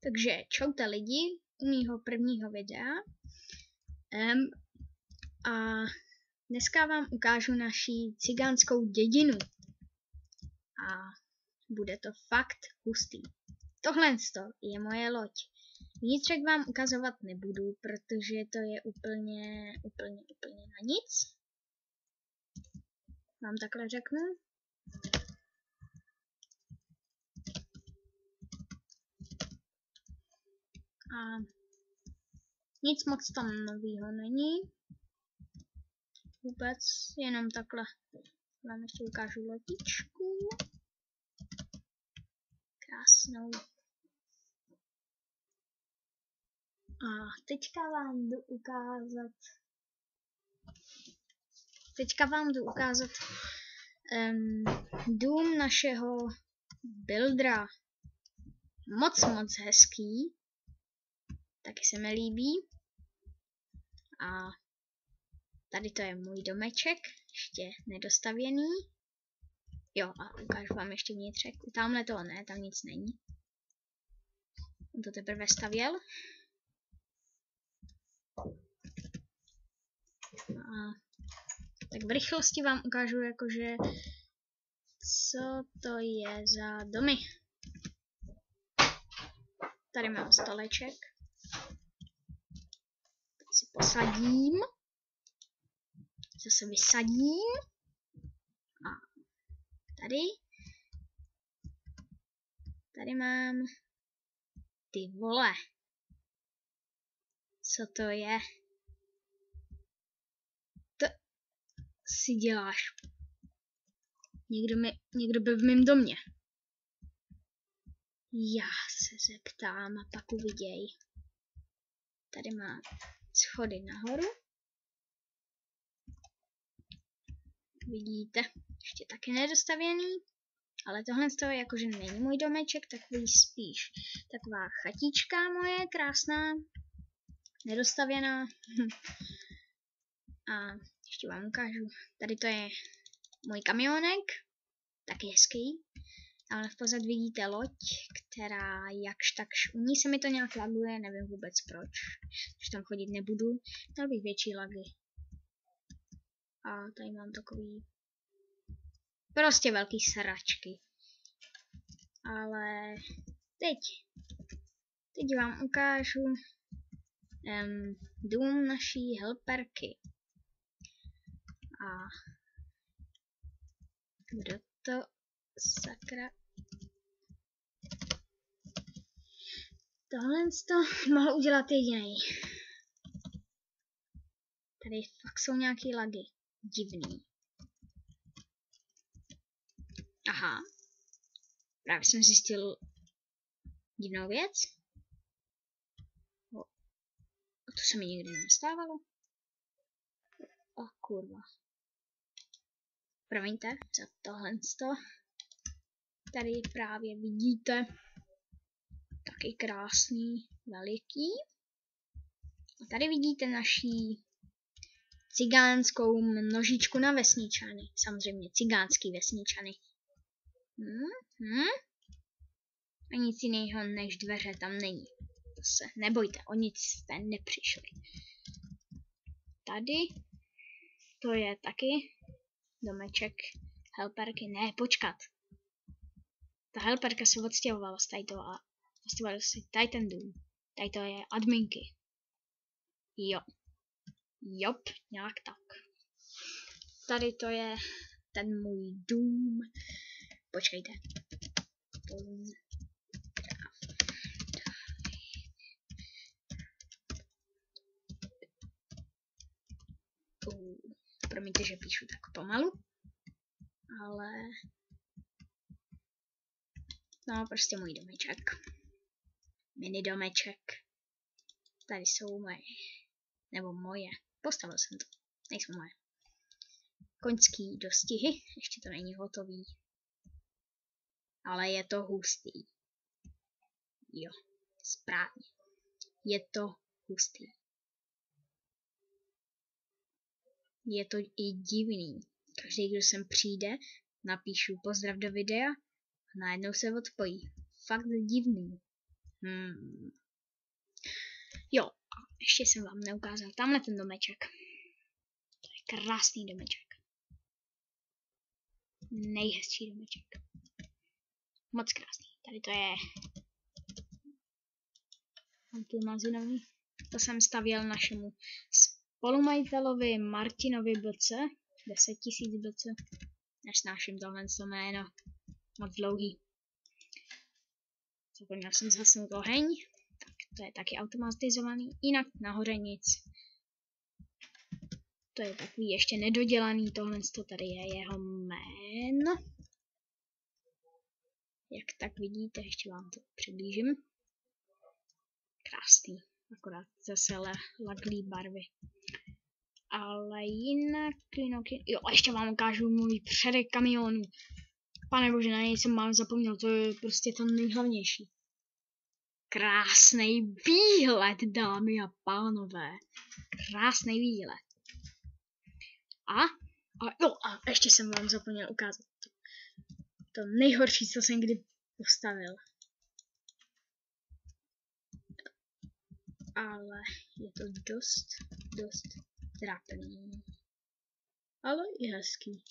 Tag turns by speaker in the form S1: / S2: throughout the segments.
S1: Takže čaute lidi u mýho prvního videa. A dneska vám ukážu naši cigánskou dědinu. A bude to fakt hustý. Tohle je moje loď. Vnitřek vám ukazovat nebudu, protože to je úplně na nic. Vám takhle řeknu. A nic moc tam novýho není. Vůbec, jenom takhle. Vám ještě ukážu lodičku. Krásnou. A teďka vám jdu ukázat dům našeho buildera. Moc hezký. Taky se mi líbí. A tady to je můj domeček, ještě nedostavěný. Jo, a ukážu vám ještě vnitřek. Tamhle to ne, tam nic není. On to teprve stavěl. A tak v rychlosti vám ukážu, jakože co to je za domy. Tady mám stoleček. Tady si posadím. Zase vysadím. A tady mám ty vole. Co to je? To si děláš. Někdo byl v mém domě. Já se zeptám a pak uviděj. Tady mám schody nahoru. Vidíte, ještě taky nedostavěný. Ale tohle je jakože není můj domeček, takový spíš taková chatička moje, krásná, nedostavěná. A ještě vám ukážu. Tady to je můj kamionek, taky hezký. Ale v pozad vidíte loď, která jakž takž, u ní se mi to nějak laguje, nevím vůbec proč. Když tam chodit nebudu, měl bych větší lagy. A tady mám takový prostě velký sračky. Ale teď vám ukážu dům naší helperky. A kdo to sakra tohle mohl udělat jediný. Tady fakt jsou nějaký lagy. Divný. Aha. Právě jsem zjistil divnou věc. A to se mi nikdy nestávalo. A kurva. Promiňte za tohle. Tady právě vidíte taky krásný, veliký. A tady vidíte naší cigánskou množičku na vesničany. Samozřejmě cigánský vesničany. A nic jiného než dveře tam není. To se nebojte, o nic jste nepřišli. Tady to je taky domeček helperky. Ne, počkat. Ta helperka se odstěhovala z tady toho a odstěhovala si tady ten dům. Tady to je adminky. Jop, nějak tak. Tady to je ten můj dům. Počkejte. Promiňte, že píšu tak pomalu. Ale no, prostě můj domeček. Mini domeček. Tady jsou moje. Postavil jsem to. Nejsou moje. Koňský dostihy. Ještě to není hotový. Ale je to hustý. Jo, správně. Je to hustý. Je to i divný. Každý, kdo sem přijde, napíšu pozdrav do videa a najednou se odpojí. Fakt divný. Jo, a ještě jsem vám neukázal tamhle ten domeček. To je krásný domeček. Nejhezčí domeček. Moc krásný. Tady to je antimazinový. To jsem stavěl našemu spolumajitelovi Martinovi BC. 10 000 BC. Nesnáším tohle jméno. Moc dlouhý. Zapomněl jsem zhasnout oheň. Tak to je taky automatizovaný. Jinak nahoře nic. To je takový ještě nedodělaný. Tohle tady je jeho jméno. Jak tak vidíte, ještě vám to přiblížím. Krásný. Akorát zase laglý barvy. Ale jinak, jo, ještě vám ukážu můj předek kamionu. Pane bože, na něj jsem mám zapomněl, to je prostě to nejhlavnější. Krásný výhled, dámy a pánové. Krásný výhled. A ještě jsem vám zapomněl ukázat to nejhorší, co jsem kdy postavil. Ale je to dost trapný. Ale i hezký.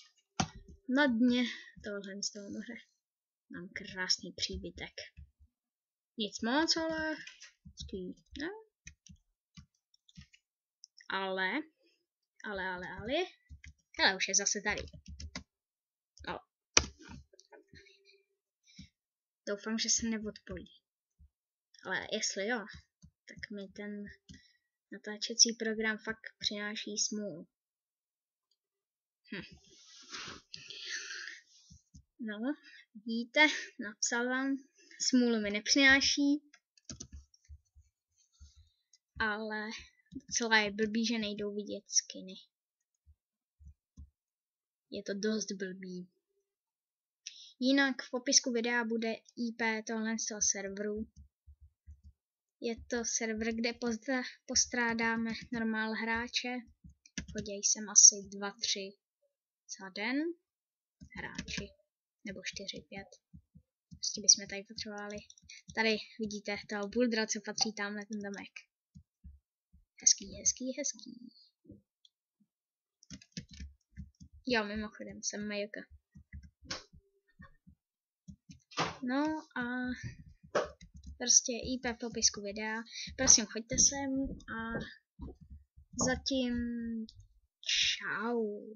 S1: Na dně tohle z toho moře mám krásný příbytek. Nic moc, ale hezký, ne? Ale, hele, už je zase tady. No. Doufám, že se neodpojí. Ale jestli jo, tak mi ten natáčecí program fakt přináší smůlu. No, vidíte, napsal vám, smůlu mi nepřináší, ale docela je blbý, že nejdou vidět skiny. Je to dost blbý. Jinak v popisku videa bude IP tohle z toho serveru. Je to server, kde postrádáme normál hráče. Chodí sem asi 2-3 za den hráči. Nebo 4-5. Prostě bychom tady potřebovali. Tady vidíte toho buldra, co patří tamhle ten domek. Hezký. Jo, mimochodem, jsem Majoka. No a prostě IP v popisku videa. Prosím, choďte sem a zatím čau.